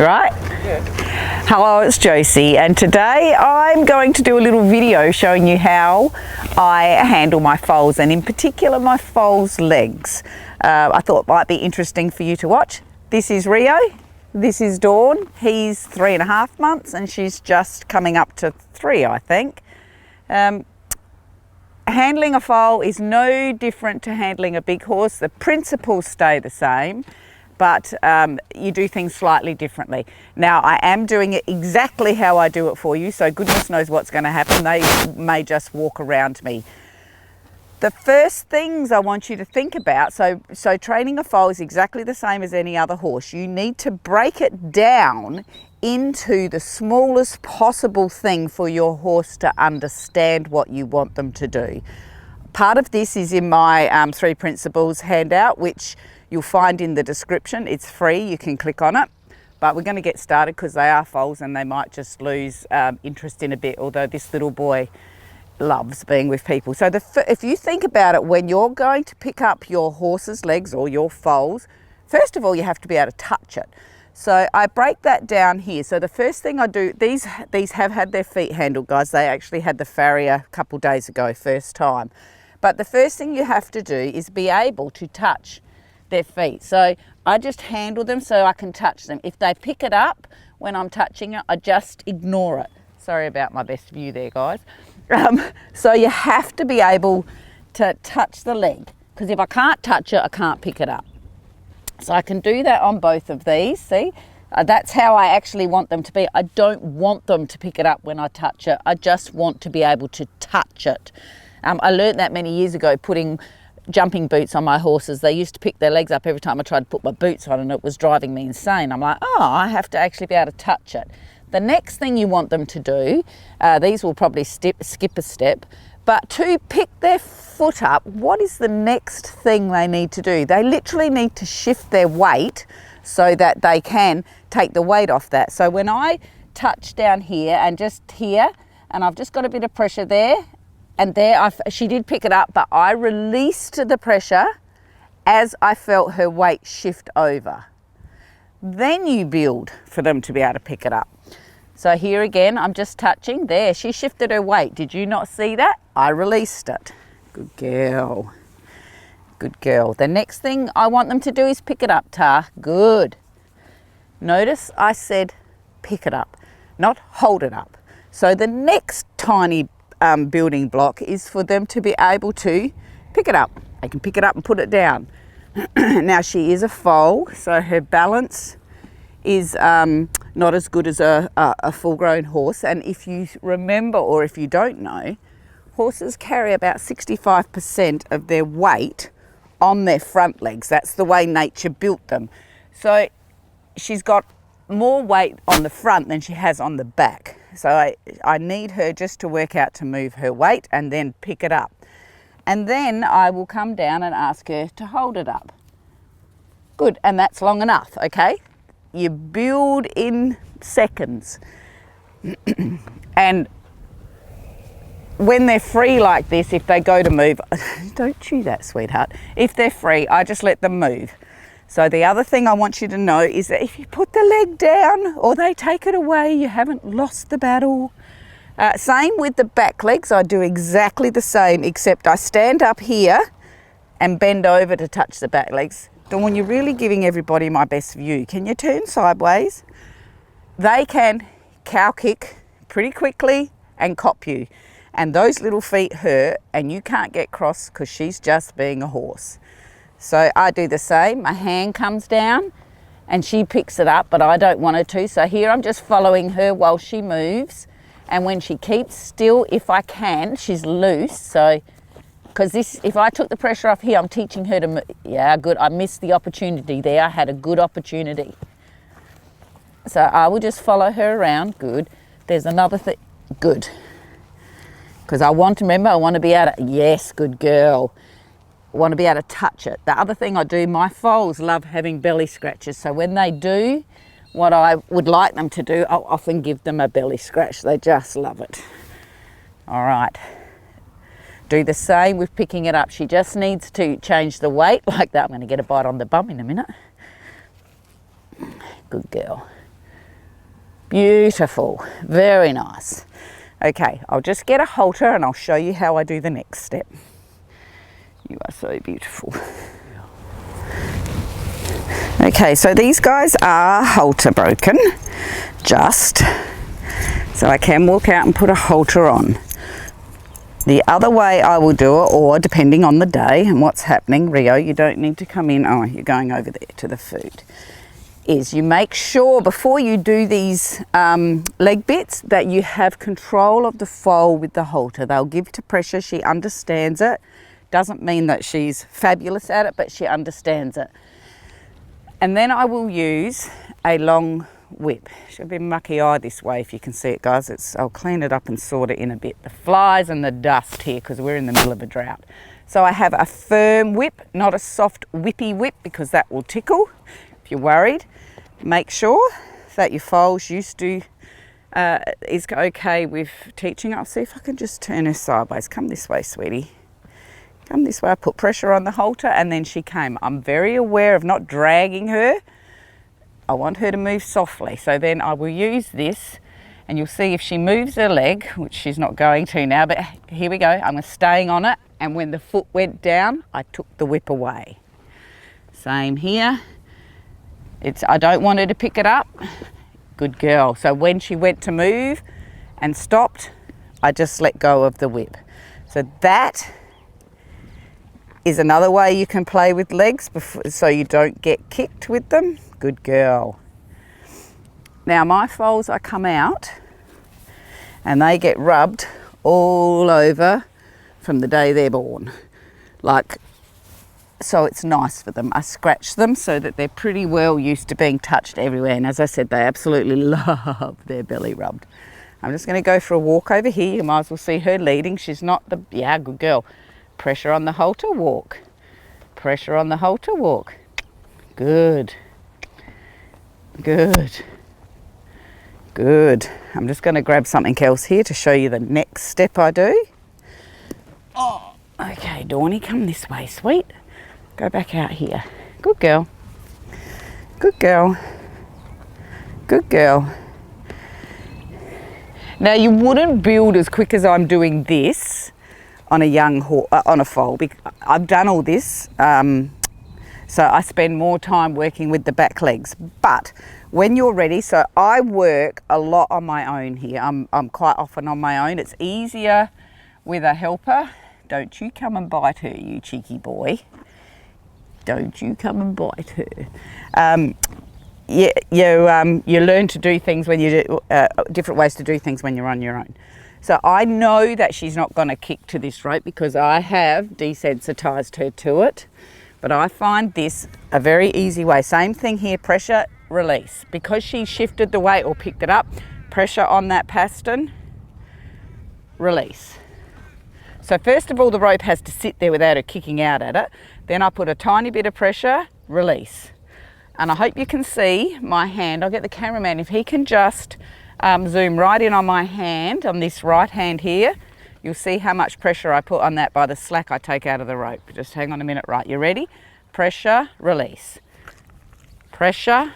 Right? Yeah. Hello, it's Josie, and today I'm going to do a little video showing you how I handle my foals, and in particular my foals' legs. I thought it might be interesting for you to watch. This is Rio, this is Dawn. He's 3.5 months and she's just coming up to 3, I think. Handling a foal is no different to handling a big horse. The principles stay the same, but you do things slightly differently. Now, I am doing it exactly how I do it for you, so goodness knows what's going to happen. They may just walk around me. The first things I want you to think about, so training a foal is exactly the same as any other horse. You need to break it down into the smallest possible thing for your horse to understand what you want them to do. Part of this is in my 3 principles handout, which you'll find in the description. It's free, you can click on it. But we're going to get started because they are foals and they might just lose interest in a bit, although this little boy loves being with people. So if you think about it, when you're going to pick up your horse's legs or your foals, first of all, you have to be able to touch it. So I break that down here. So the first thing I do, these have had their feet handled, guys. They actually had the farrier a couple days ago, first time. But the first thing you have to do is be able to touch their feet. So I just handle them so I can touch them. If they pick it up when I'm touching it, I just ignore it. Sorry about my best view there, guys. So you have to be able to touch the leg, because if I can't touch it, I can't pick it up. So I can do that on both of these, see? That's how I actually want them to be. I don't want them to pick it up when I touch it. I just want to be able to touch it. I learned that many years ago putting jumping boots on my horses. They used to pick their legs up every time I tried to put my boots on, and it was driving me insane. I'm like, oh, I have to actually be able to touch it. The next thing you want them to do, these will probably skip a step, but to pick their foot up, what is the next thing they need to do? They literally need to shift their weight so that they can take the weight off that. So when I touch down here and just here, and I've just got a bit of pressure there, and there, she did pick it up, but I released the pressure as I felt her weight shift over. Then you build for them to be able to pick it up. So here again, I'm just touching. There, she shifted her weight. Did you not see that? I released it. Good girl. Good girl. The next thing I want them to do is pick it up, Tar. Good. Notice I said pick it up, not hold it up. So the next tiny building block is for them to be able to pick it up. They can pick it up and put it down. Now, she is a foal, so her balance is not as good as a full-grown horse. And if you remember, or if you don't know, horses carry about 65% of their weight on their front legs. That's the way nature built them. So she's got more weight on the front than she has on the back. So I need her just to work out to move her weight and then pick it up. And then I will come down and ask her to hold it up. Good, and that's long enough, okay? You build in seconds. And when they're free like this, if they go to move, don't chew that, sweetheart. If they're free, I just let them move. So the other thing I want you to know is that if you put the leg down or they take it away, you haven't lost the battle. Same with the back legs. I do exactly the same, except I stand up here and bend over to touch the back legs. Dawn, you're really giving everybody my best view. Can you turn sideways? They can cow kick pretty quickly and cop you. And those little feet hurt and you can't get cross because she's just being a horse. So I do the same. My hand comes down and she picks it up, but I don't want her to. So here I'm just following her while she moves. And when she keeps still, if I can, she's loose. So, because if I took the pressure off here, I'm teaching her to move. Yeah, good. I missed the opportunity there. I had a good opportunity. So I will just follow her around. Good. There's another thing. Good. Because I want to be able to, yes, good girl. I want to be able to touch it. The other thing I do, my foals love having belly scratches. So when they do what I would like them to do, I'll often give them a belly scratch. They just love it. All right. Do the same with picking it up. She just needs to change the weight like that. I'm going to get a bite on the bum in a minute. Good girl. Beautiful, very nice. Okay, I'll just get a halter and I'll show you how I do the next step. You are so beautiful. Okay, so these guys are halter broken, just. So I can walk out and put a halter on. The other way I will do it, or depending on the day and what's happening, Rio, you don't need to come in, oh, you're going over there to the food, is you make sure before you do these leg bits that you have control of the foal with the halter. They'll give to pressure, she understands it. Doesn't mean that she's fabulous at it, but she understands it. And then I will use a long whip. Should be mucky eye this way if you can see it, guys. I'll clean it up and sort it in a bit. The flies and the dust here because we're in the middle of a drought. So I have a firm whip, not a soft whippy whip because that will tickle. If you're worried, make sure that your foal's used to is okay with teaching. I'll see if I can just turn her sideways. Come this way, sweetie. Come this way. I put pressure on the halter and then she came. I'm very aware of not dragging her. I want her to move softly. So then I will use this and you'll see if she moves her leg, which she's not going to now, but here we go. I'm staying on it. And when the foot went down, I took the whip away. Same here. I don't want her to pick it up. Good girl. So when she went to move and stopped, I just let go of the whip. So that is another way you can play with legs so you don't get kicked with them. Good girl. Now my foals, I come out and they get rubbed all over from the day they're born. So it's nice for them. I scratch them so that they're pretty well used to being touched everywhere. And as I said, they absolutely love their belly rubbed. I'm just going to go for a walk over here. You might as well see her leading. She's not the, yeah, good girl. Pressure on the halter, walk. Pressure on the halter, walk. Good. Good. Good. I'm just going to grab something else here to show you the next step I do. Oh, okay, Dawny, come this way, sweet. Go back out here. Good girl. Good girl. Good girl. Now you wouldn't build as quick as I'm doing this on a young on a foal. I've done all this, so I spend more time working with the back legs. But when you're ready, so I work a lot on my own here. I'm quite often on my own. It's easier with a helper. Don't you come and bite her, you cheeky boy. Don't you come and bite her. You learn to do things when you do different ways to do things when you're on your own. So I know that she's not going to kick to this rope because I have desensitized her to it. But I find this a very easy way. Same thing here, pressure, release. Because she shifted the weight or picked it up, pressure on that pastern, release. So first of all, the rope has to sit there without her kicking out at it. Then I put a tiny bit of pressure, release. And I hope you can see my hand. I'll get the cameraman, if he can just zoom right in on my hand, on this right hand here. You'll see how much pressure I put on that by the slack I take out of the rope. Just hang on a minute. Right, you ready? Pressure, release. Pressure,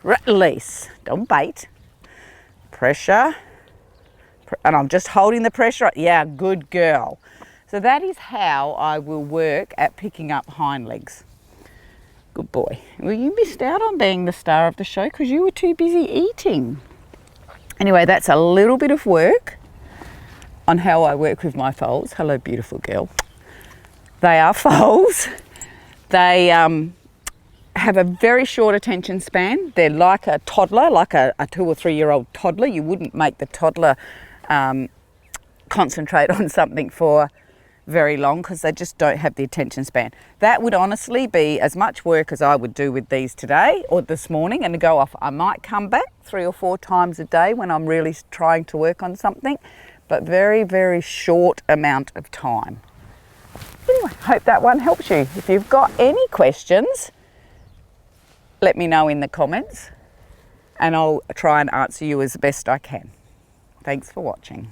release. Don't bite. Pressure, and I'm just holding the pressure. Yeah, good girl. So that is how I will work at picking up hind legs. Good boy. Well, you missed out on being the star of the show because you were too busy eating. Anyway, that's a little bit of work on how I work with my foals. Hello, beautiful girl. They are foals. They have a very short attention span. They're like a toddler, like a 2 or 3 year old toddler. You wouldn't make the toddler concentrate on something for very long because they just don't have the attention span. That would honestly be as much work as I would do with these today or this morning and go off. I might come back 3 or 4 times a day when I'm really trying to work on something, but very, very short amount of time. Anyway, hope that one helps you. If you've got any questions, let me know in the comments and I'll try and answer you as best I can. Thanks for watching.